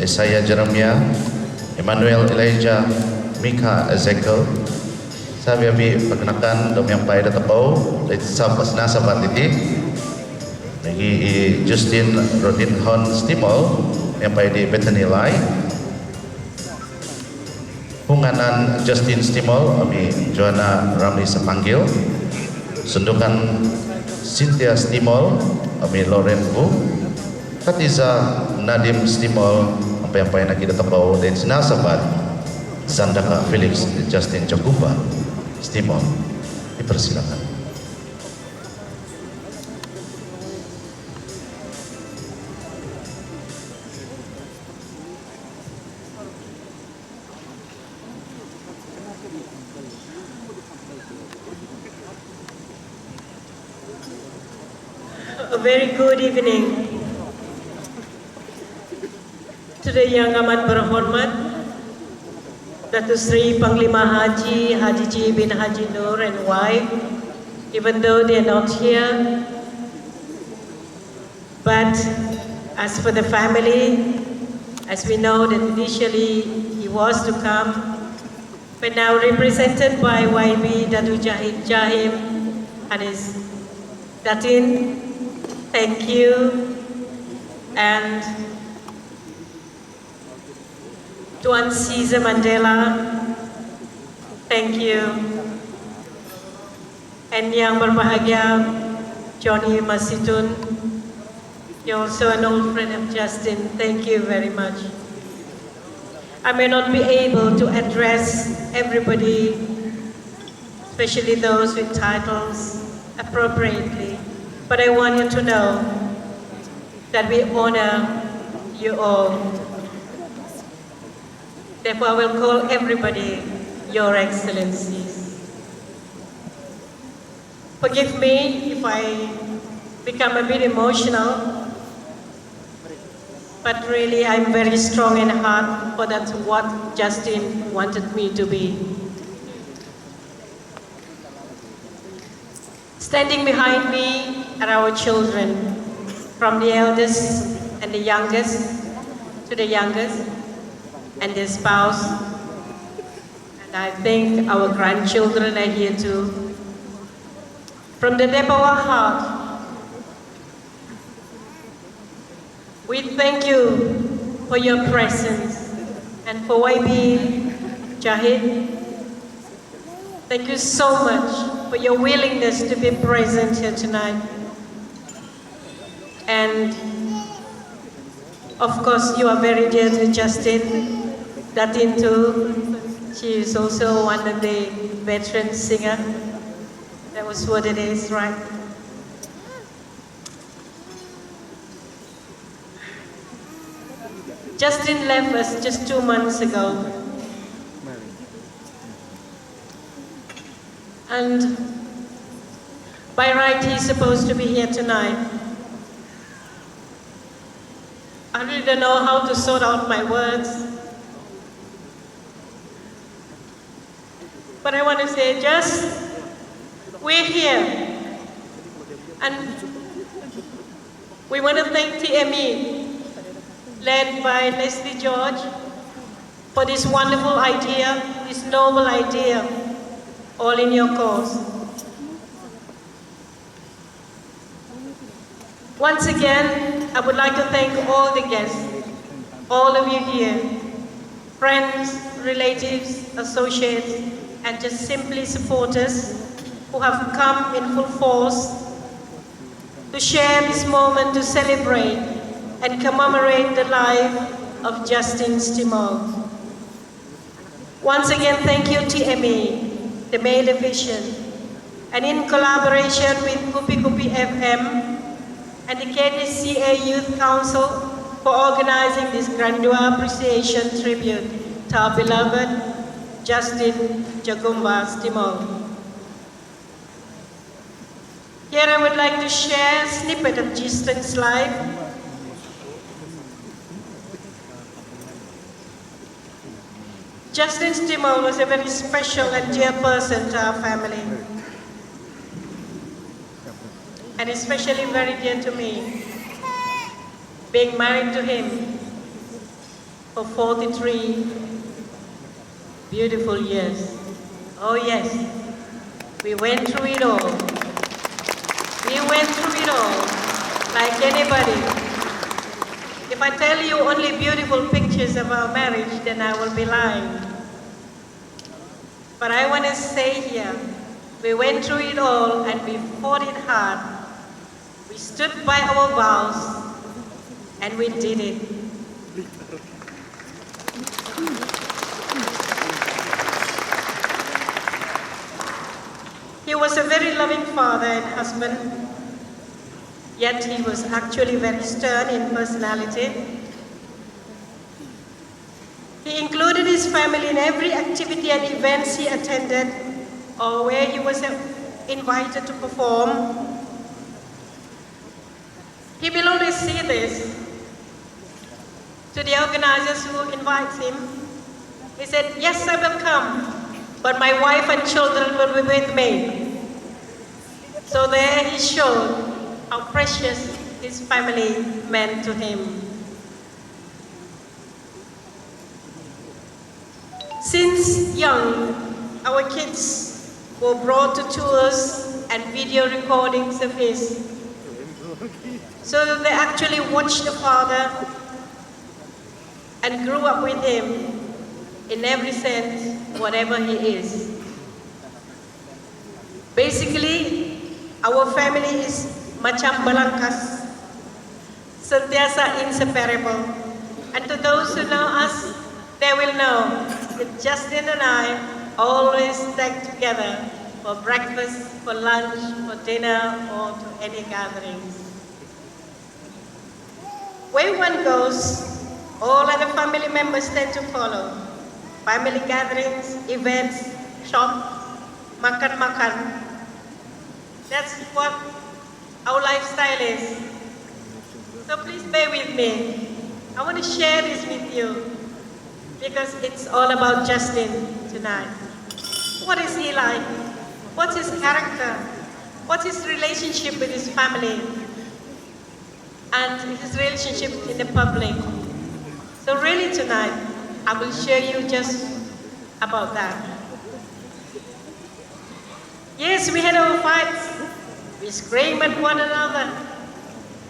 Isaiah Jeremiah, Emmanuel Elijah, Mika Ezekiel. Sabi abi pagnakan dom yang pai datapau, dari sapas na sabat iti. Lagi Justin Rodin Hon Stimol yang pai di Bethany Lai. Hunganan Justin Stimol, ami Joanna Ramli Sepanggil. Sundukan Cynthia Stimol, ami Lauren Bu. Katiza Nadim Stimol, apa yang pai nak kita tahu dan sinasabat Sandaka Felix Justin Jakuba Stimol. Dipersilakan. A very good evening to the Yang Amat Berhormat Datuk Sri Panglima Haji Haji bin Haji Nur and wife, even though they are not here. But as for the family, as we know that initially he was to come, but now represented by YB Datuk Jahim and his Datin, thank you. And Tuan Caesar Mandela, thank you. And Yang Berbahagia, Johnny Masitun, you're also an old friend of Justin, thank you very much. I may not be able to address everybody, especially those with titles, appropriately, but I want you to know that we honor you all. Therefore, I will call everybody Your Excellencies. Forgive me if I become a bit emotional, but really I'm very strong in heart, for that's what Justin wanted me to be. Standing behind me are our children, from the eldest and the youngest to the youngest, and their spouse, and I think our grandchildren are here too. From the depth of our heart, we thank you for your presence, and for YB Jahid, thank you so much for your willingness to be present here tonight. And of course, you are very dear to Justin. Datin too, she is also one of the veteran singer. That was what it is, right? Justin left us just 2 months ago. And by right, he's supposed to be here tonight. I really don't know how to sort out my words. But I want to say, we're here. And we want to thank TME, led by Leslie George, for this wonderful idea, this noble idea, all in your cause. Once again, I would like to thank all the guests, all of you here, friends, relatives, associates, and just simply supporters who have come in full force to share this moment to celebrate and commemorate the life of Justin Stimol. Once again, thank you TME, the Male Division, and in collaboration with Kupi Kupi FM and the KDCA Youth Council for organizing this grandeur appreciation tribute to our beloved Justin Jagumba Stimol. Here I would like to share a snippet of Justin's life. Justin Stimol was a very special and dear person to our family, and especially very dear to me, being married to him. for 43 beautiful years. Oh yes, we went through it all. We went through it all, like anybody. If I tell you only beautiful pictures of our marriage, then I will be lying. But I want to say here, we went through it all and we fought it hard. We stood by our vows and we did it. He was a very loving father and husband, yet he was actually very stern in personality. He included his family in every activity and events he attended or where he was invited to perform. He will always say this to the organizers who invite him. He said, yes, I will come, but my wife and children will be with me. So there he showed how precious his family meant to him. Since young, our kids were brought to tours and video recordings of his. So they actually watched the father and grew up with him in every sense, whatever he is. Basically, our family is macam balangkas, sentiasa inseparable. And to those who know us, they will know that Justin and I always stay together for breakfast, for lunch, for dinner, or to any gatherings. Where one goes, all other family members tend to follow. Family gatherings, events, shop, makan-makan. That's what our lifestyle is. So please bear with me. I want to share this with you because it's all about Justin tonight. What is he like? What's his character? What's his relationship with his family? And his relationship in the public. So really tonight, I will share you just about that. Yes, we had our fights. We scream at one another.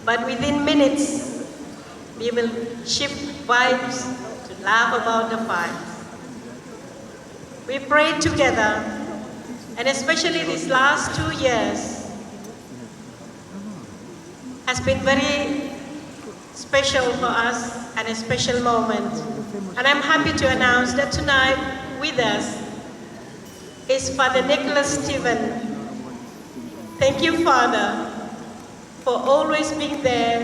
But within minutes, we will shift vibes to laugh about the fights. We prayed together, and especially these last 2 years has been very special for us and a special moment. And I'm happy to announce that tonight with us is Father Nicholas Stephen. Thank you, Father, for always being there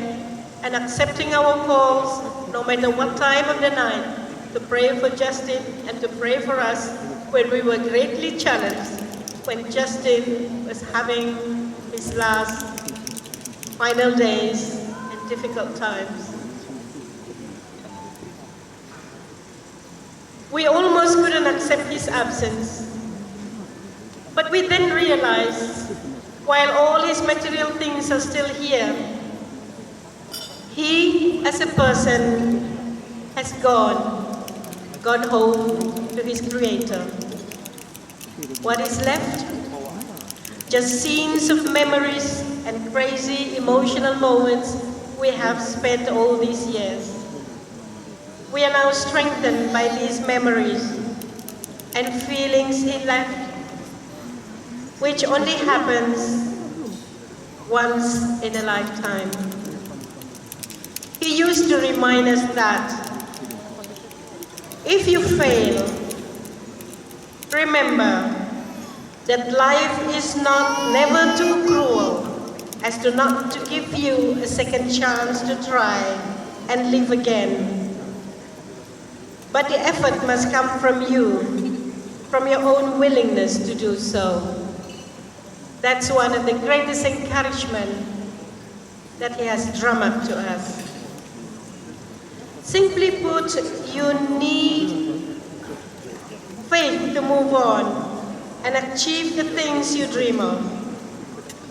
and accepting our calls, no matter what time of the night, to pray for Justin and to pray for us when we were greatly challenged, when Justin was having his last final days and difficult times. We almost couldn't accept his absence, but we then realized, while all his material things are still here, he, as a person, has gone home to his Creator. What is left? Just scenes of memories and crazy emotional moments we have spent all these years. We are now strengthened by these memories and feelings he left, which only happens once in a lifetime. He used to remind us that if you fail, remember that life is never too cruel as to not to give you a second chance to try and live again. But the effort must come from you, from your own willingness to do so. That's one of the greatest encouragement that he has drummed up to us. Simply put, you need faith to move on and achieve the things you dream of.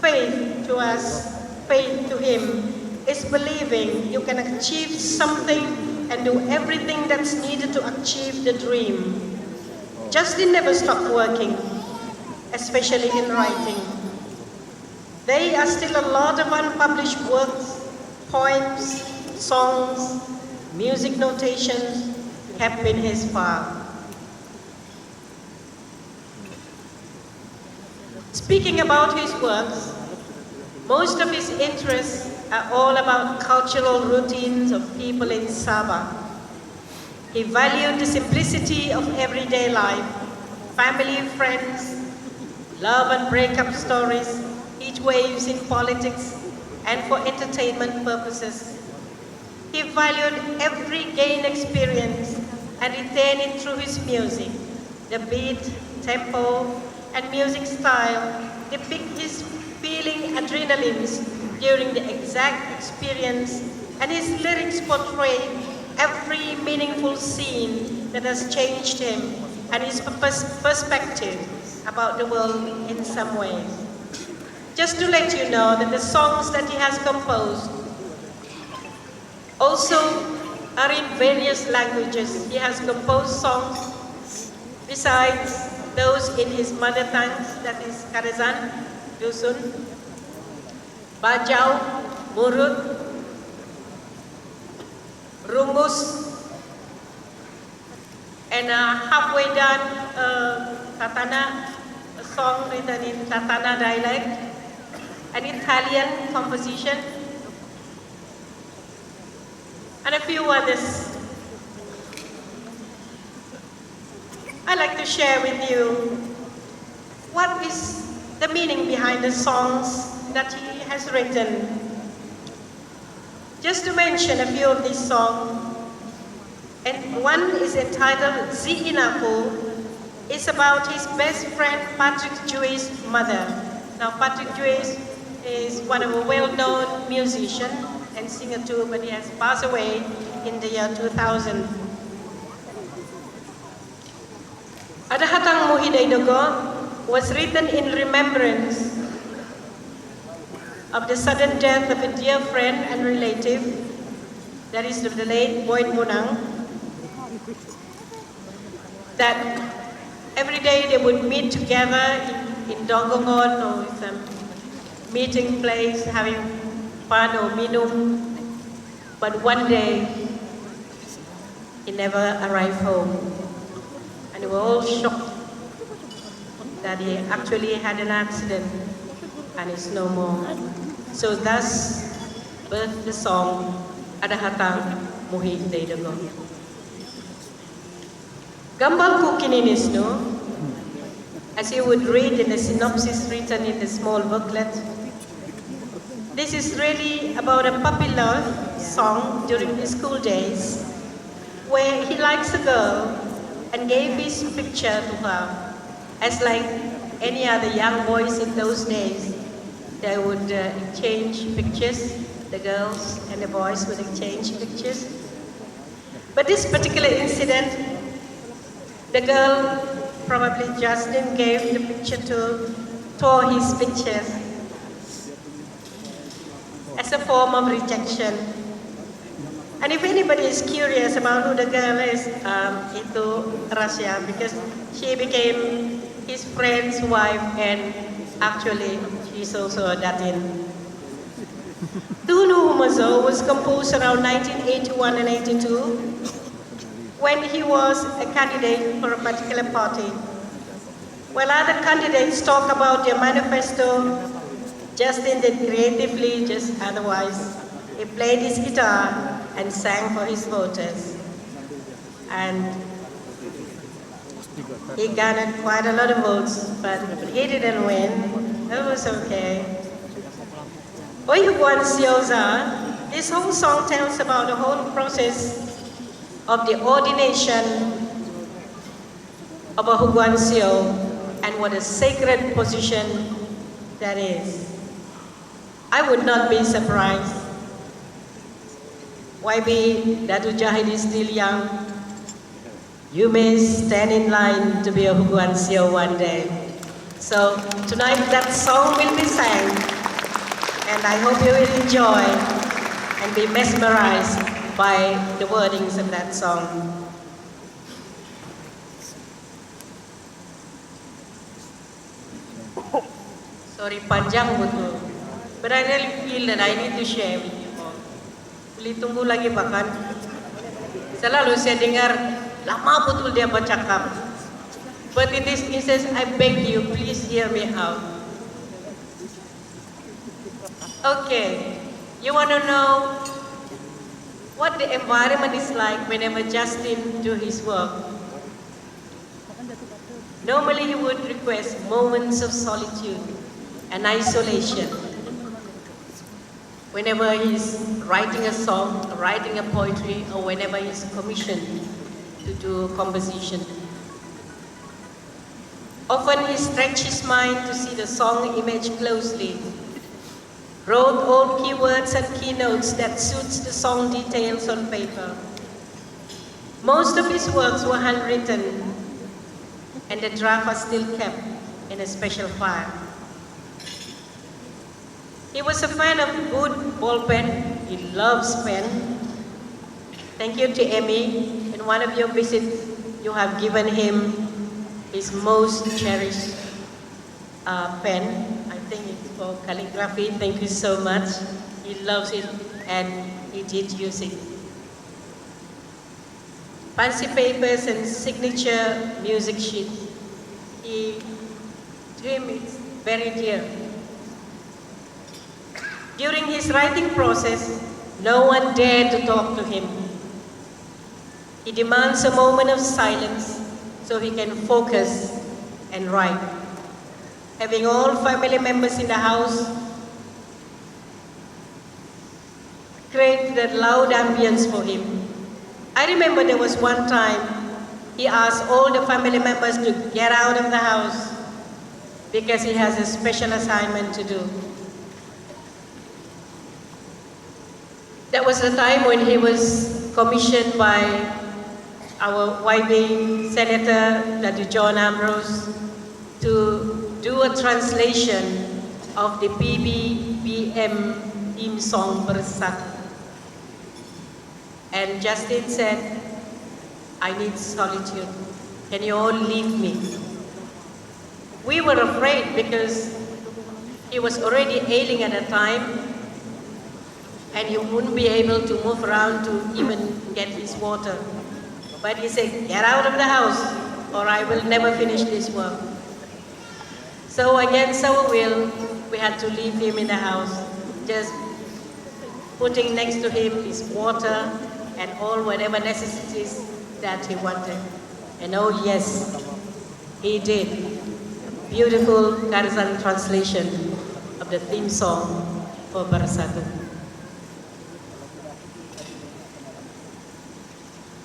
Faith to us, faith to him, is believing you can achieve something and do everything that's needed to achieve the dream. Justin never stopped working, especially in writing. There are still a lot of unpublished works, poems, songs, music notations kept in his file. Speaking about his works, most of his interests are all about cultural routines of people in Sabah. He valued the simplicity of everyday life, family, friends, love and breakup stories, heat waves in politics, and for entertainment purposes. He valued every gain experience and retained it through his music. The beat, tempo, and music style depict his feeling adrenalines during the exact experience, and his lyrics portray every meaningful scene that has changed him and his perspective about the world in some ways. Just to let you know that the songs that he has composed also are in various languages. He has composed songs besides those in his mother tongue, that is Karazan, Dusun, Bajau, Murut, Rungus, and halfway done Tatana, a song written in Tatana dialect, an Italian composition, and a few others. I'd like to share with you what is the meaning behind the songs that he has written. Just to mention a few of these songs, and one is entitled Ziinaku. It's about his best friend Patrick Dewey's mother. Now Patrick Dewey is one of a well-known musician and singer too, but he has passed away in the year 2000. Adahatang Muhiday Dugo was written in remembrance of the sudden death of a dear friend and relative, that is the late Boyd Munang, that every day they would meet together in Dongongon or some meeting place, having fun or minum, but one day he never arrived home. And we were all shocked that he actually had an accident and is no more. So thus birthed the song Adahatang Muhi Daydago. Gambal ko kininis no, as you would read in the synopsis written in the small booklet. This is really about a puppy love song during his school days, where he likes a girl and gave his picture to her. As like any other young boys in those days, they would exchange pictures, the girls and the boys would exchange pictures. But this particular incident, the girl, probably Justin, gave the picture to, tore his picture as a form of rejection. And if anybody is curious about who the girl is, itu Rasya, because she became his friend's wife and actually she's also a Datin. Tunu Humazo was composed around 1981 and 82 when he was a candidate for a particular party. While other candidates talk about their manifesto, Justin did creatively, just otherwise. He played his guitar and sang for his voters. And he garnered quite a lot of votes, but he didn't win. That was okay. Oy Huguan Sioza, this whole song tells about the whole process of the ordination of a Huguan Sio and what a sacred position that is. I would not be surprised. YB, Datu Jahid is still young. You may stand in line to be a Huguan Sio one day. So tonight that song will be sang, and I hope you will enjoy and be mesmerized by the wordings of that song. Sorry, panjang betul. But I really feel that I need to share with you all. Boleh tunggu lagi bahkan. Selalu saya dengar lama betul dia bercakap. But in this instance, I beg you, please hear me out. Okay, you want to know what the environment is like whenever Justin do his work? Normally he would request moments of solitude and isolation. Whenever he's writing a song, writing a poetry, or whenever he's commissioned to do composition. Often he stretched his mind to see the song image closely, wrote all keywords and keynotes that suits the song details on paper. Most of his works were handwritten, and the draft was still kept in a special file. He was a fan of good ball pen. He loves pen. Thank you to Emmy. In one of your visits, you have given him his most cherished pen. I think it's for calligraphy. Thank you so much. He loves it and he did use it. Fancy papers and signature music sheet. To him it's very dear. During his writing process, no one dared to talk to him. He demands a moment of silence so he can focus and write. Having all family members in the house created a loud ambience for him. I remember there was one time he asked all the family members to get out of the house because he has a special assignment to do. That was the time when he was commissioned by our YB Senator, Dr. John Ambrose, to do a translation of the PBBM theme song Bersatu. And Justin said, I need solitude. Can you all leave me? We were afraid because he was already ailing at the time and he wouldn't be able to move around to even get his water. But he said, get out of the house or I will never finish this work. So against our will, we had to leave him in the house, just putting next to him his water and all whatever necessities that he wanted. And oh yes, he did. Beautiful Tarzan translation of the theme song for Bersatu.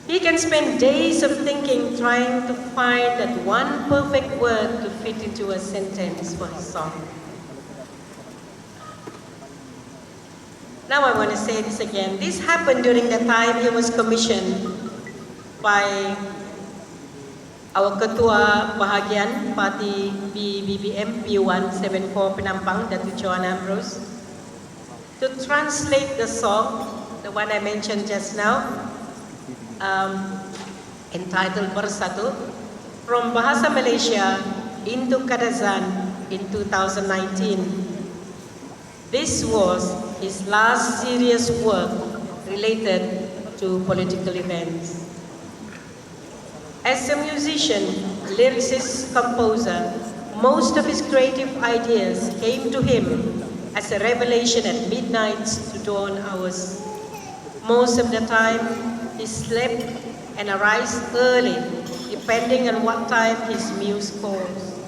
He can spend days of thinking, trying to find that one perfect word to fit into a sentence for his song. Now I want to say this again. This happened during the time he was commissioned by our Ketua Bahagian Parti BBM P174 Penampang, Dr. John Ambrose, to translate the song, the one I mentioned just now, entitled Bersatu, from Bahasa Malaysia into Kadazan in 2019. This was his last serious work related to political events. As a musician, lyricist, composer, most of his creative ideas came to him as a revelation at midnight to dawn hours. Most of the time, he slept and arose early, depending on what time his muse calls.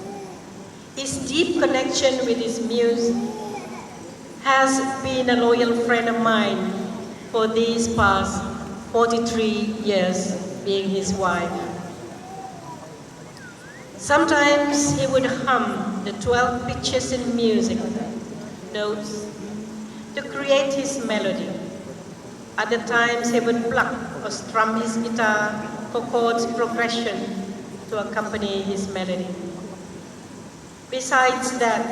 His deep connection with his muse has been a loyal friend of mine for these past 43 years, being his wife. Sometimes he would hum the 12 pitches in music notes to create his melody. Other times he would pluck or strum his guitar for chords progression to accompany his melody. Besides that,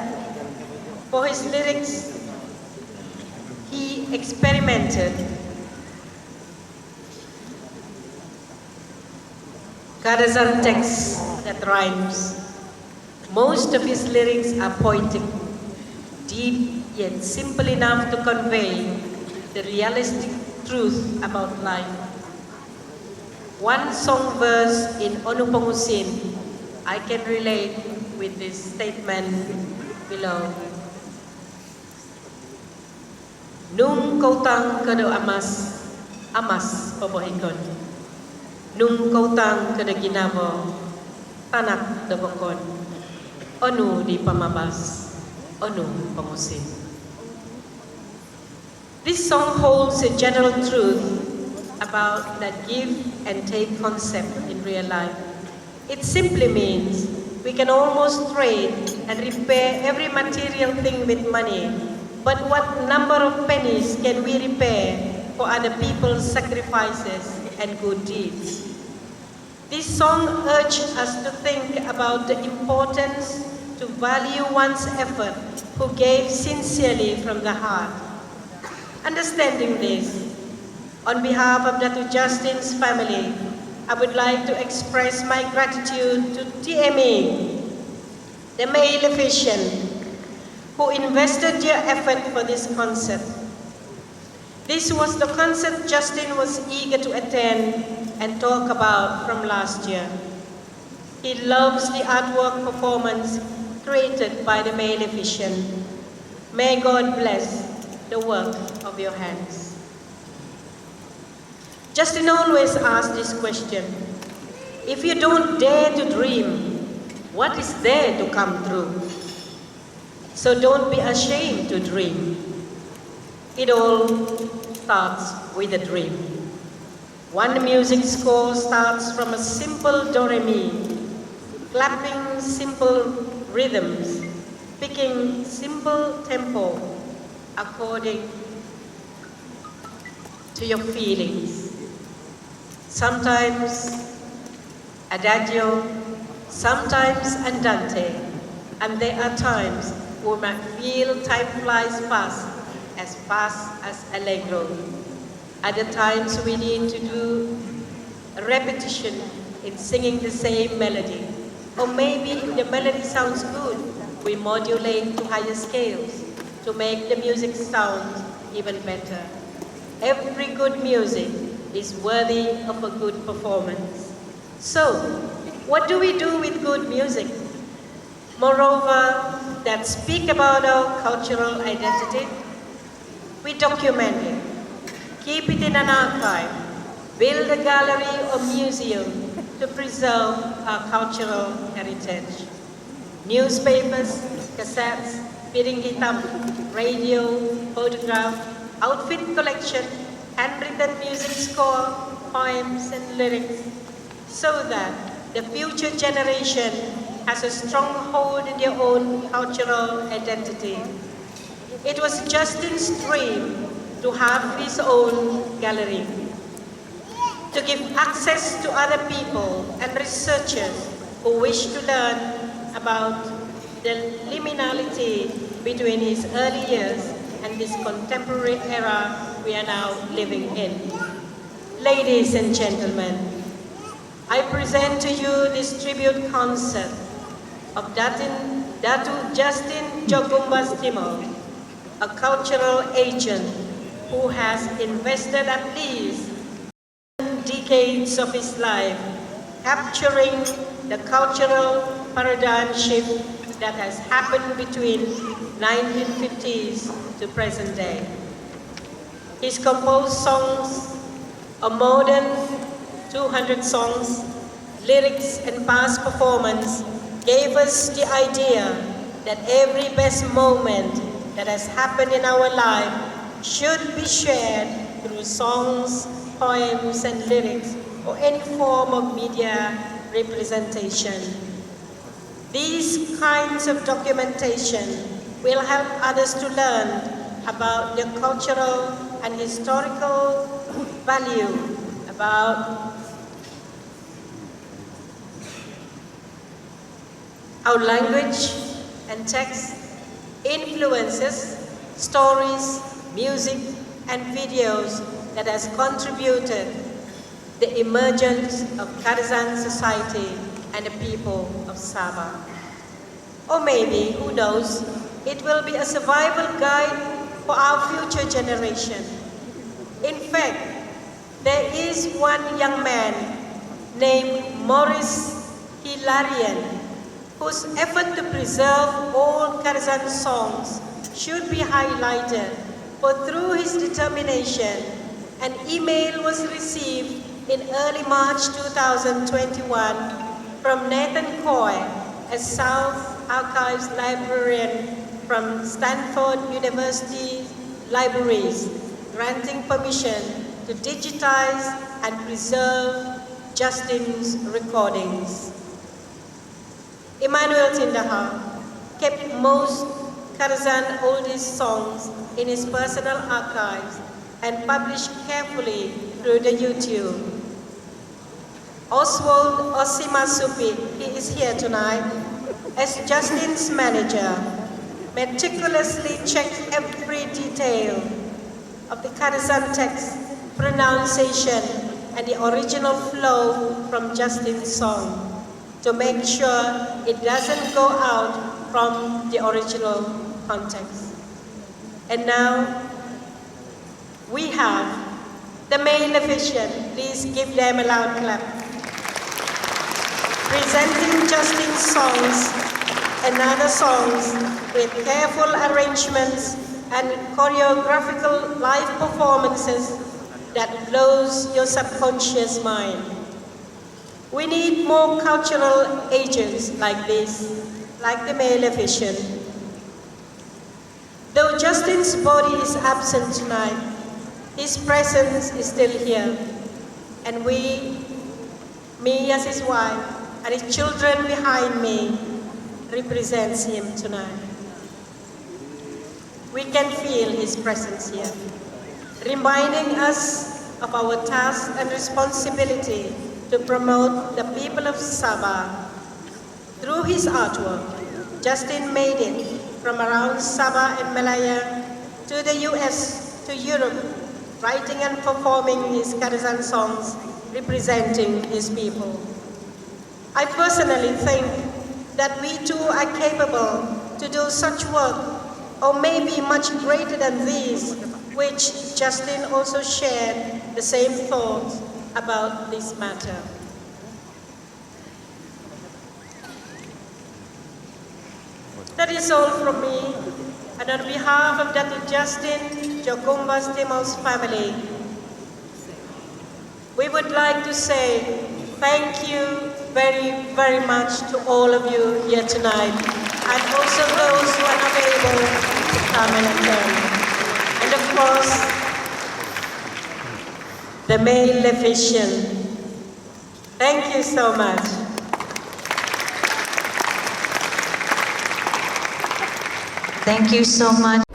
for his lyrics, he experimented Kadazan text that rhymes. Most of his lyrics are poetic, deep yet simple enough to convey the realistic truth about life. One song verse in Onupongusin, I can relate with this statement below. Nung kautang kada amas, amas pabohikon. Nung kautang kada ginabo, tanak dabakon. Onu di pamabas, onu pangusin. This song holds a general truth about that give and take concept in real life. It simply means we can almost trade and repair every material thing with money, but what number of pennies can we repair for other people's sacrifices and good deeds? This song urges us to think about the importance to value one's effort who gave sincerely from the heart. Understanding this, on behalf of Dr. Justin's family, I would like to express my gratitude to TME, the male official, who invested their effort for this concert. This was the concert Justin was eager to attend and talk about from last year. He loves the artwork performance created by the male official. May God bless the work of your hands. Justin always asks this question: if you don't dare to dream, what is there to come true? So don't be ashamed to dream. It all starts with a dream. One music score starts from a simple do-re-mi, clapping simple rhythms, picking simple tempo according to your feelings. Sometimes adagio, sometimes andante, and there are times we might feel time flies fast as allegro. Other times we need to do a repetition in singing the same melody. Or maybe if the melody sounds good, we modulate to higher scales to make the music sound even better. Every good music is worthy of a good performance. So, what do we do with good music? Moreover, that speak about our cultural identity, we document it, keep it in an archive, build a gallery or museum to preserve our cultural heritage. Newspapers, cassettes, piring hitam, radio, photograph, outfit collection, handwritten music score, poems and lyrics, so that the future generation has a strong hold in their own cultural identity. It was Justin's dream to have his own gallery, to give access to other people and researchers who wish to learn about the liminality between his early years and this contemporary era we are now living in. Ladies and gentlemen, I present to you this tribute concert of Datu Justin Jogumba Stimol, a cultural agent who has invested at least decades of his life capturing the cultural paradigm shift that has happened between 1950s to present day. He's composed songs, a more than 200 songs, lyrics and past performance gave us the idea that every best moment that has happened in our life should be shared through songs, poems and lyrics or any form of media representation. These kinds of documentation will help others to learn about their cultural and historical value, about how language and text influences stories, music, and videos that has contributed the emergence of Karazhan society and the people of Sabah. Or maybe, who knows, it will be a survival guide for our future generation. In fact, there is one young man named Maurice Hilarion whose effort to preserve all Karazhan songs should be highlighted, for through his determination, an email was received in early March 2021 from Nathan Coy, a South Archives librarian from Stanford University Libraries, granting permission to digitize and preserve Justin's recordings. Emmanuel Tindaha kept most Karazhan oldies songs in his personal archives and published carefully through the YouTube. Oswald Osimasupi, he is here tonight, as Justin's manager, meticulously checked every detail of the Karazhan text, pronunciation, and the original flow from Justin's song to make sure it doesn't go out from the original context. And now, we have the male official. Please give them a loud clap. Presenting Justin's songs and other songs with careful arrangements and choreographical live performances that blows your subconscious mind. We need more cultural agents like this, like the male official. Though Justin's body is absent tonight, his presence is still here. And we, me as his wife, and his children behind me, represents him tonight. We can feel his presence here, reminding us of our task and responsibility to promote the people of Sabah. Through his artwork, Justin made it from around Sabah and Malaya to the US, to Europe, writing and performing his Karazhan songs representing his people. I personally think that we too are capable to do such work, or maybe much greater than these, which Justin also shared the same thoughts about this matter. That is all from me, and on behalf of Dr. Justin Jokumba Stimol's family, we would like to say thank you very, very much to all of you here tonight, and also those who are not able to come and attend. And of course, the male official. Thank you so much. Thank you so much.